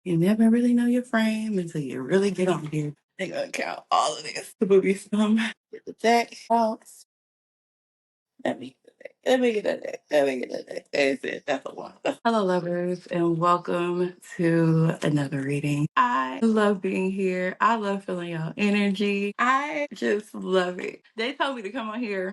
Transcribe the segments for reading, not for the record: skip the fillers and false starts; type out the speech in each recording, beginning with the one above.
You never really know your frame until you really get on here. They're gonna count all of this. The booby sum. Get the deck out. Let me get the deck. Let me get the deck. That's it. That's a lot. Hello, lovers, and welcome to another reading. I love being here. I love feeling your energy. I just love it. They told me to come on here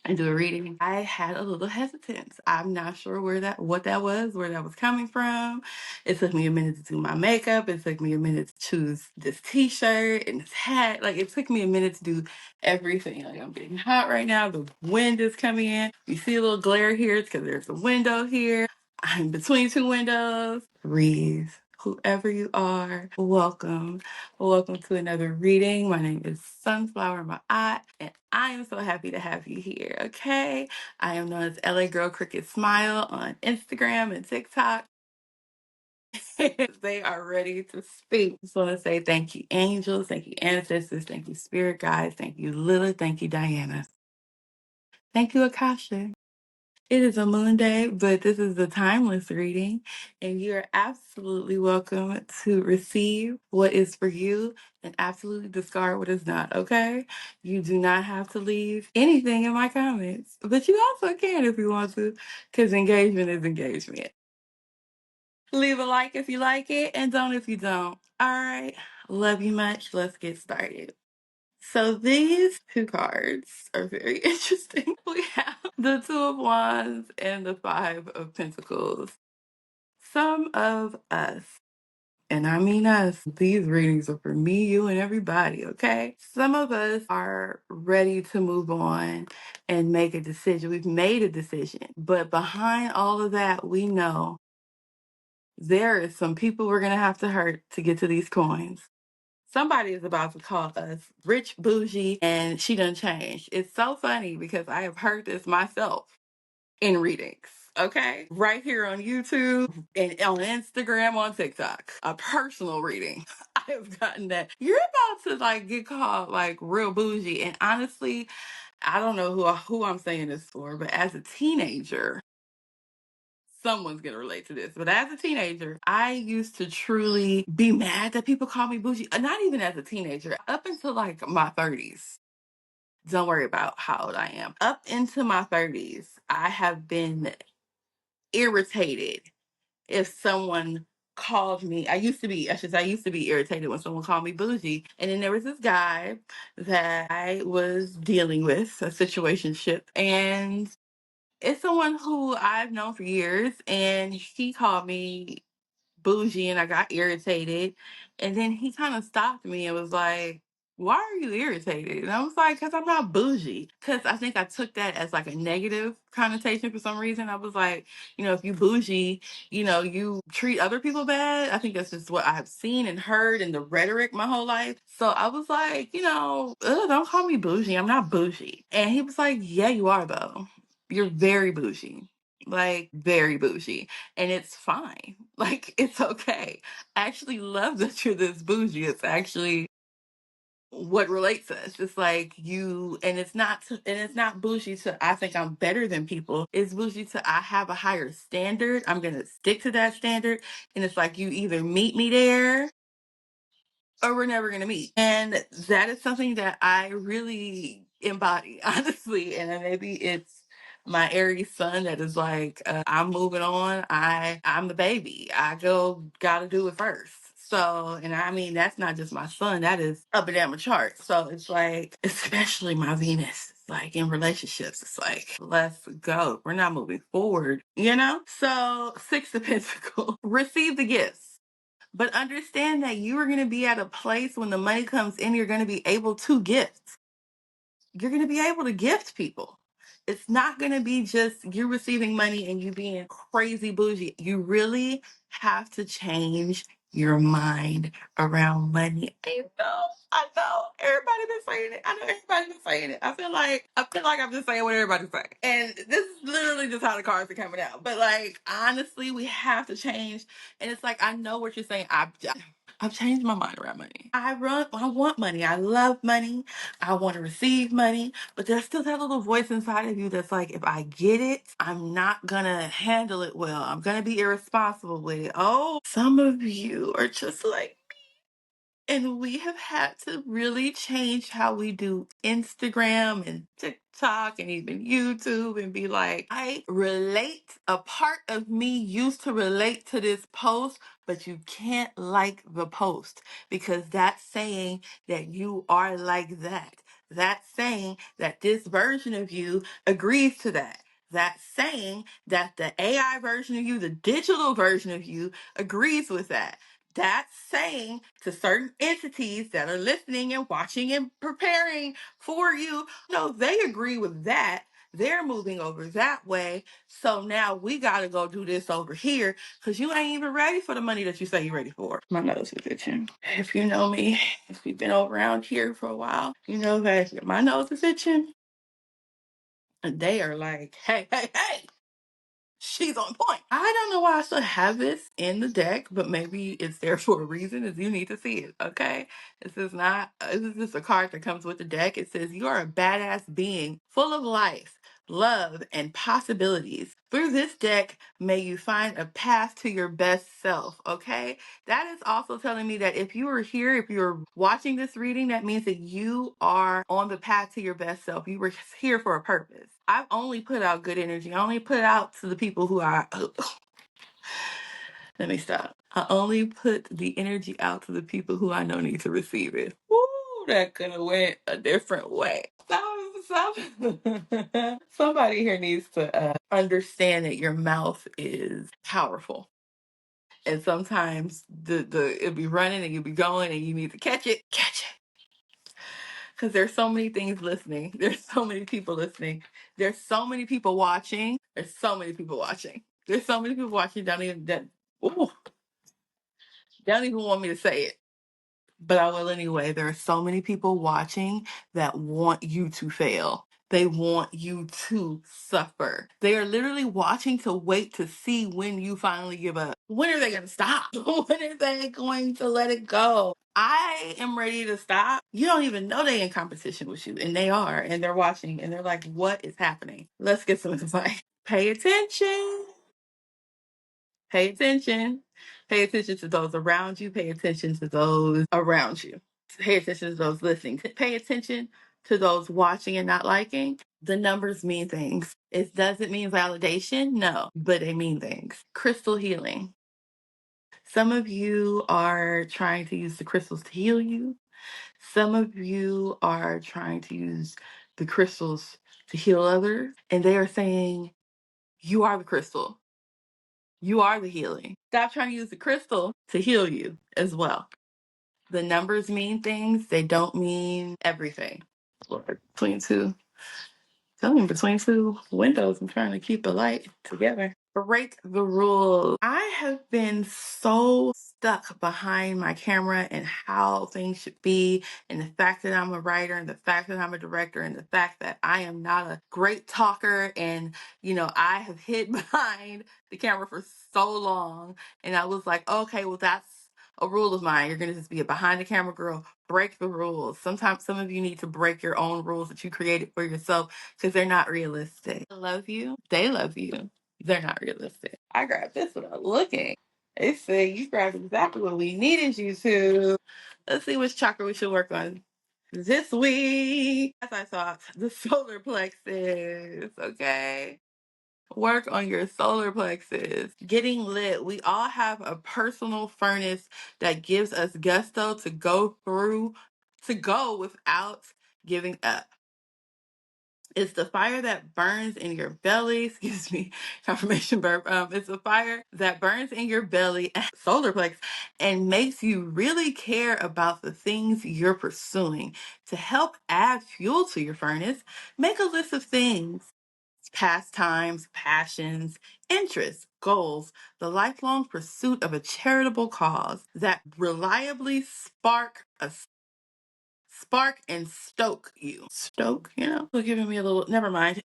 and do a reading. I had a little hesitance. I'm not sure where that was coming from. It took me a minute to do my makeup. It took me a minute to choose this t-shirt and this hat. Like, it took me a minute to do everything. Like, I'm getting hot right now. The wind is coming in. You see a little glare here. It's because there's a window here. I'm between two windows. Breathe. Whoever you are, welcome. Welcome to another reading. My name is Sunflower Ma'at, and I am so happy to have you here, okay? I am known as LA Girl Cricket Smile on Instagram and TikTok. They are ready to speak. Just want to say thank you, angels. Thank you, ancestors. Thank you, spirit guides. Thank you, Lilith. Thank you, Diana. Thank you, Akasha. It is a moon day, but this is a timeless reading, and you are absolutely welcome to receive what is for you and absolutely discard what is not, okay? You do not have to leave anything in my comments, but you also can if you want to, because engagement is engagement. Leave a like if you like it, and don't if you don't. All right. Love you much. Let's get started. So these two cards are very interesting. We have the Two of Wands and the Five of Pentacles. Some of us, and I mean us, these readings are for me, you, and everybody, okay? Some of us are ready to move on and make a decision. We've made a decision. But behind all of that, we know there is some people we're going to have to hurt to get to these coins. Somebody is about to call us rich, bougie, and she done changed. It's so funny because I have heard this myself in readings, okay? Right here on YouTube and on Instagram, on TikTok. A personal reading. I have gotten that. You're about to like get called like real bougie. And honestly, I don't know who I'm saying this for, but as a teenager, someone's gonna relate to this. But as a teenager, I used to truly be mad that people call me bougie. Not even as a teenager, up until like my 30s. Don't worry about how old I am. Up into my 30s, I have been irritated if someone called me. I used to be irritated when someone called me bougie. And then there was this guy that I was dealing with, a situationship, and it's someone who I've known for years, and he called me bougie, and I got irritated. And then he kind of stopped me and was like, "Why are you irritated?" And I was like, "Because I'm not bougie." Because I think I took that as like a negative connotation for some reason. I was like, if you bougie, you treat other people bad. I think that's just what I've seen and heard in the rhetoric my whole life. So I was like, don't call me bougie. I'm not bougie. And he was like, "Yeah, you are though. You're very bougie." Like, very bougie, and it's fine. Like, it's okay. I actually love that you're this bougie. It's actually what relates us. It's like it's not bougie to I think I'm better than people. It's bougie to I have a higher standard. I'm gonna stick to that standard, and it's like you either meet me there or we're never going to meet. And that is something that I really embody, honestly. And then maybe it's my Aries sun that is like, I'm moving on. I'm the baby. Gotta do it first. So, and I mean, that's not just my sun, that is up and down the chart. So it's like, especially my Venus, it's like in relationships, it's like, let's go. We're not moving forward, you know? So, Six of Pentacles, receive the gifts. But understand that you are going to be at a place when the money comes in, you're going to be able to gift. You're going to be able to gift people. It's not going to be just you receiving money and you being crazy bougie. You really have to change your mind around money. I know. Everybody been saying it. I know everybody been saying it. I feel like I'm just saying what everybody's saying. And this is literally just how the cards are coming out. But like honestly, we have to change. And it's like I know what you're saying. I've changed my mind around money. I want money. I love money. I want to receive money. But there's still that little voice inside of you that's like, if I get it, I'm not gonna handle it well. I'm gonna be irresponsible with it. Oh, some of you are just like, and we have had to really change how we do Instagram and TikTok and even YouTube and be like, I relate. A part of me used to relate to this post, but you can't like the post because that's saying that you are like that. That's saying that this version of you agrees to that. That's saying that the AI version of you, the digital version of you, agrees with that. That's saying to certain entities that are listening and watching and preparing for you, no, they agree with that. They're moving over that way. So now we got to go do this over here because you ain't even ready for the money that you say you're ready for. My nose is itching. If you know me, if you've been around here for a while, you know that my nose is itching. And they are like, hey, hey, hey. She's on point. I don't know why I still have this in the deck, but maybe it's there for a reason. Is you need to see it, okay? This is not. This is just a card that comes with the deck. It says you are a badass being, full of life, love, and possibilities. Through this deck, may you find a path to your best self. Okay, that is also telling me that if you are here, if you're watching this reading, that means that you are on the path to your best self. You were here for a purpose. I've only put out good energy. I only put out to the people who are. Let me stop. I only put the energy out to the people who I know need to receive it. Woo, that could have went a different way. Somebody here needs to understand that your mouth is powerful. And sometimes it'll be running and you'll be going and you need to catch it. Catch it. Because there's so many things listening. There's so many people listening. There's so many people watching. There's so many people watching. There's so many people watching. Ooh, don't even want me to say it. But I will anyway. There are so many people watching that want you to fail. They want you to suffer. They are literally watching to wait to see when you finally give up. When are they going to stop? When are they going to let it go? I am ready to stop. You don't even know they in competition with you, and they are, and they're watching, and they're like, what is happening? Let's get some advice. Pay attention. Pay attention. Pay attention to those around you. Pay attention to those around you. Pay attention to those listening. Pay attention to those watching and not liking. The numbers mean things. It doesn't mean validation, no, but they mean things. Crystal healing. Some of you are trying to use the crystals to heal you. Some of you are trying to use the crystals to heal others. And they are saying, you are the crystal. You are the healing. Stop trying to use the crystal to heal you as well. The numbers mean things. They don't mean everything. Lord, between two windows, I'm trying to keep the light together. Break the rules. I have been so stuck behind my camera and how things should be, and the fact that I'm a writer, and the fact that I'm a director, and the fact that I am not a great talker, and I have hid behind the camera for so long, and I was like, okay, well, that's a rule of mine. You're gonna just be a behind the camera girl. Break the rules. Sometimes some of you need to break your own rules that you created for yourself because they're not realistic. I love you. They love you. They're not realistic. I grabbed this without looking. They say you grabbed exactly what we needed you to. Let's see which chakra we should work on this week. As I thought, the solar plexus. Okay. Work on your solar plexus. Getting lit. We all have a personal furnace that gives us gusto to go without giving up. It's the fire that burns in your belly. Excuse me, confirmation burp. It's a fire that burns in your belly, solar plex, and makes you really care about the things you're pursuing. To help add fuel to your furnace, make a list of things: pastimes, passions, interests, goals, the lifelong pursuit of a charitable cause that reliably spark and stoke you. Stoke, they're giving me a little, never mind.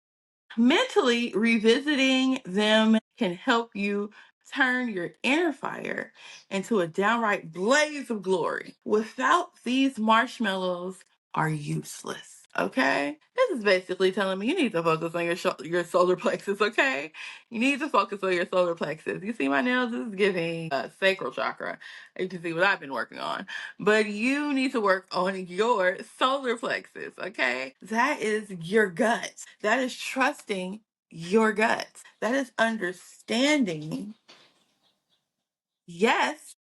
Mentally revisiting them can help you turn your inner fire into a downright blaze of glory. Without these marshmallows are useless. Okay? This is basically telling me you need to focus on your solar plexus, okay? You need to focus on your solar plexus. You see my nails? This is giving sacral chakra. You can see what I've been working on. But you need to work on your solar plexus, okay? That is your gut. That is trusting your gut. That is understanding, yes,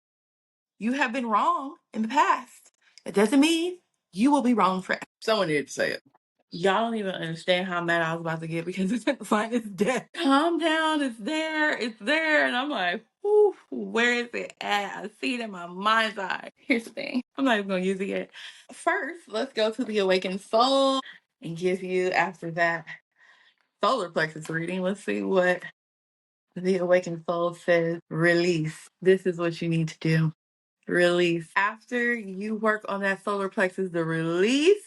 you have been wrong in the past. It doesn't mean you will be wrong forever. Someone needed to say it. Y'all don't even understand how mad I was about to get because the sign is dead. Calm down, it's there. And I'm like, whew, where is it at? I see it in my mind's eye. Here's the thing. I'm not even gonna use it yet. First, let's go to the awakened soul and give you after that solar plexus reading. Let's see what the awakened soul says. Release. This is what you need to do. Release. After you work on that solar plexus, the release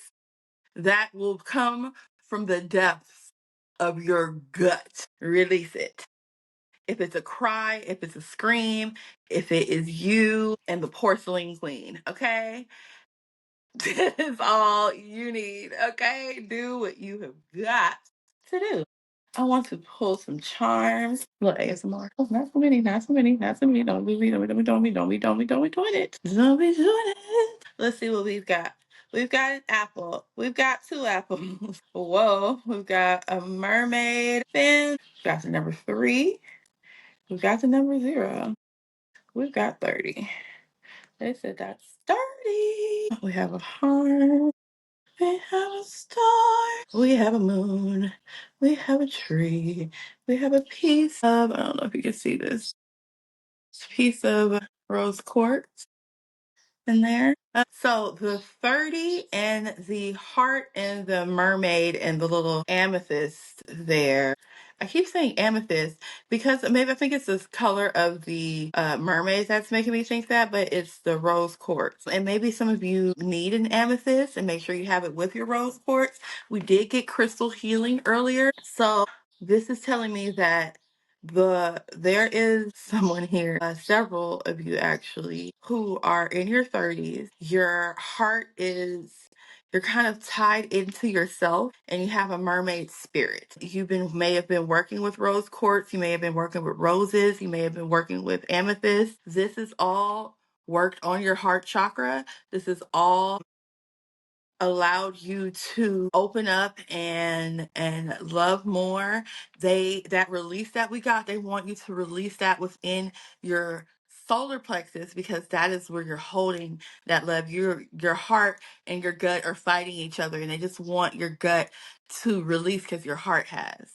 that will come from the depths of your gut. Release it. If it's a cry, if it's a scream, if it is you and the porcelain queen, okay? This is all you need, okay? Do what you have got to do. I want to pull some charms. Look, ASMR. Oh, not so many, not so many, not so many. Don't be doing it. Don't be doing it. Don't be doing it. Let's see what we've got. We've got an apple. We've got two apples. Whoa. We've got a mermaid fin. We've got the number 3. We've got the number 0. We've got 30. They said that's 30. We have a heart. We have a star. We have a moon. We have a tree. We have a piece of, I don't know if you can see this, it's a piece of rose quartz in there. So the 30 and the heart and the mermaid and the little amethyst there. I keep saying amethyst because maybe I think it's this color of the mermaids that's making me think that, but it's the rose quartz. And maybe some of you need an amethyst and make sure you have it with your rose quartz. We did get crystal healing earlier. So this is telling me that there is someone here, several of you actually, who are in your 30s. Your heart is, you're kind of tied into yourself and you have a mermaid spirit. May have been working with rose quartz, you may have been working with roses, you may have been working with amethyst. This is all worked on your heart chakra. This is all allowed you to open up and love more. That release that we got, they want you to release that within your solar plexus because that is where you're holding that love. Your heart and your gut are fighting each other and they just want your gut to release because your heart has.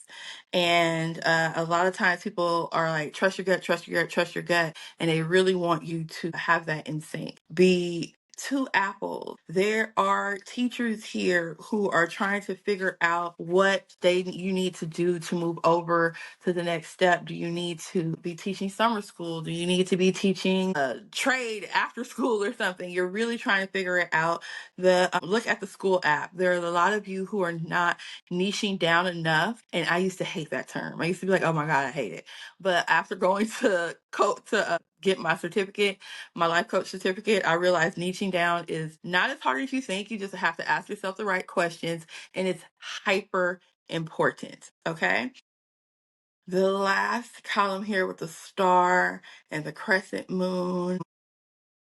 And a lot of times people are like, trust your gut, trust your gut, trust your gut, and they really want you to have that in sync. Be 2 apples. There are teachers here who are trying to figure out what you need to do to move over to the next step. Do you need to be teaching summer school? Do you need to be teaching trade after school or something? You're really trying to figure it out. Look at the school app. There are a lot of you who are not niching down enough, and I used to hate that term. I used to be like, oh my God, I hate it. But after going to get my certificate, my life coach certificate, I realized niching down is not as hard as you think. You just have to ask yourself the right questions, and it's hyper important. Okay. The last column here with the star and the crescent moon.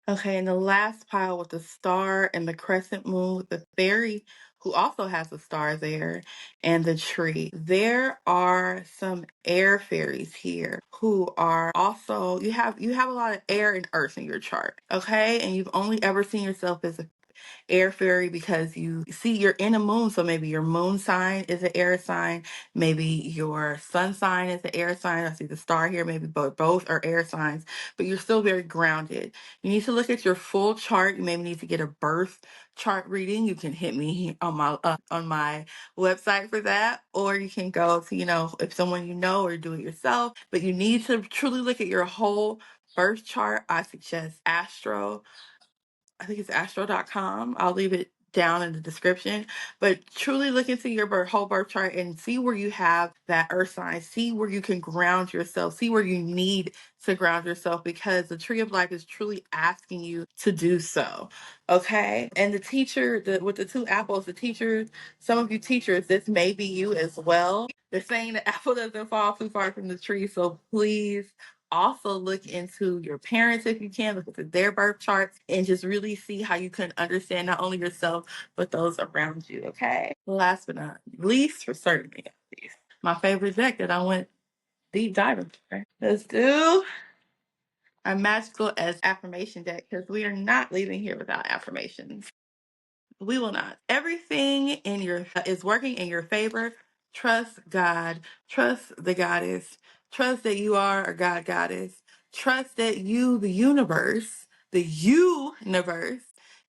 Okay, and the last pile with the star and the crescent moon with the fairy who also has a star there and the tree. There are some air fairies here who are also, you have a lot of air and earth in your chart, okay? And you've only ever seen yourself as a air fairy because you see you're in a moon, so maybe your moon sign is an air sign, maybe your sun sign is an air sign. I see the star here, maybe both are air signs, but you're still very grounded. You need to look at your full chart. You maybe need to get a birth chart reading. You can hit me on my website for that, or you can go to if someone or do it yourself. But you need to truly look at your whole birth chart. I suggest I think it's astro.com. I'll leave it down in the description. But truly look into your whole birth chart and see where you have that earth sign. See where you can ground yourself. See where you need to ground yourself, because the tree of life is truly asking you to do so. Okay. And the teacher, with the two apples, the teachers, some of you teachers, this may be you as well. They're saying the apple doesn't fall too far from the tree. So please also look into your parents if you can, look into their birth charts and just really see how you can understand not only yourself, but those around you. Okay. Last but not least, for certain, my favorite deck that I went deep diving for. Let's do our magical as affirmation deck, because we are not leaving here without affirmations. We will not. Everything in your is working in your favor. Trust God. Trust the goddess. Trust that you are a God goddess. Trust that you, the universe,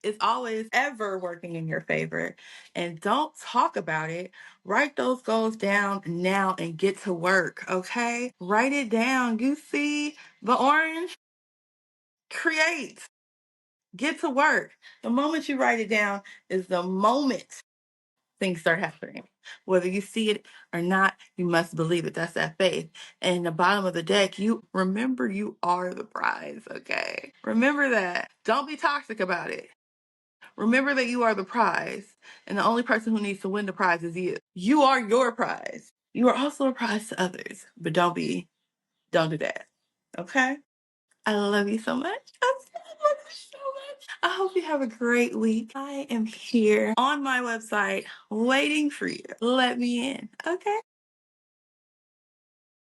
is always ever working in your favor. And don't talk about it. Write those goals down now and get to work. Okay? Write it down. You see the orange? Create. Get to work. The moment you write it down is the moment things start happening. Whether you see it or not, you must believe it. That's that faith. And the bottom of the deck, you remember you are the prize, okay? Remember that. Don't be toxic about it. Remember that you are the prize, and the only person who needs to win the prize is you. You are your prize. You are also a prize to others, but don't do that. Okay? I love you so much. I love you so much. I hope you have a great week. I am here on my website waiting for you. Let me in. Okay?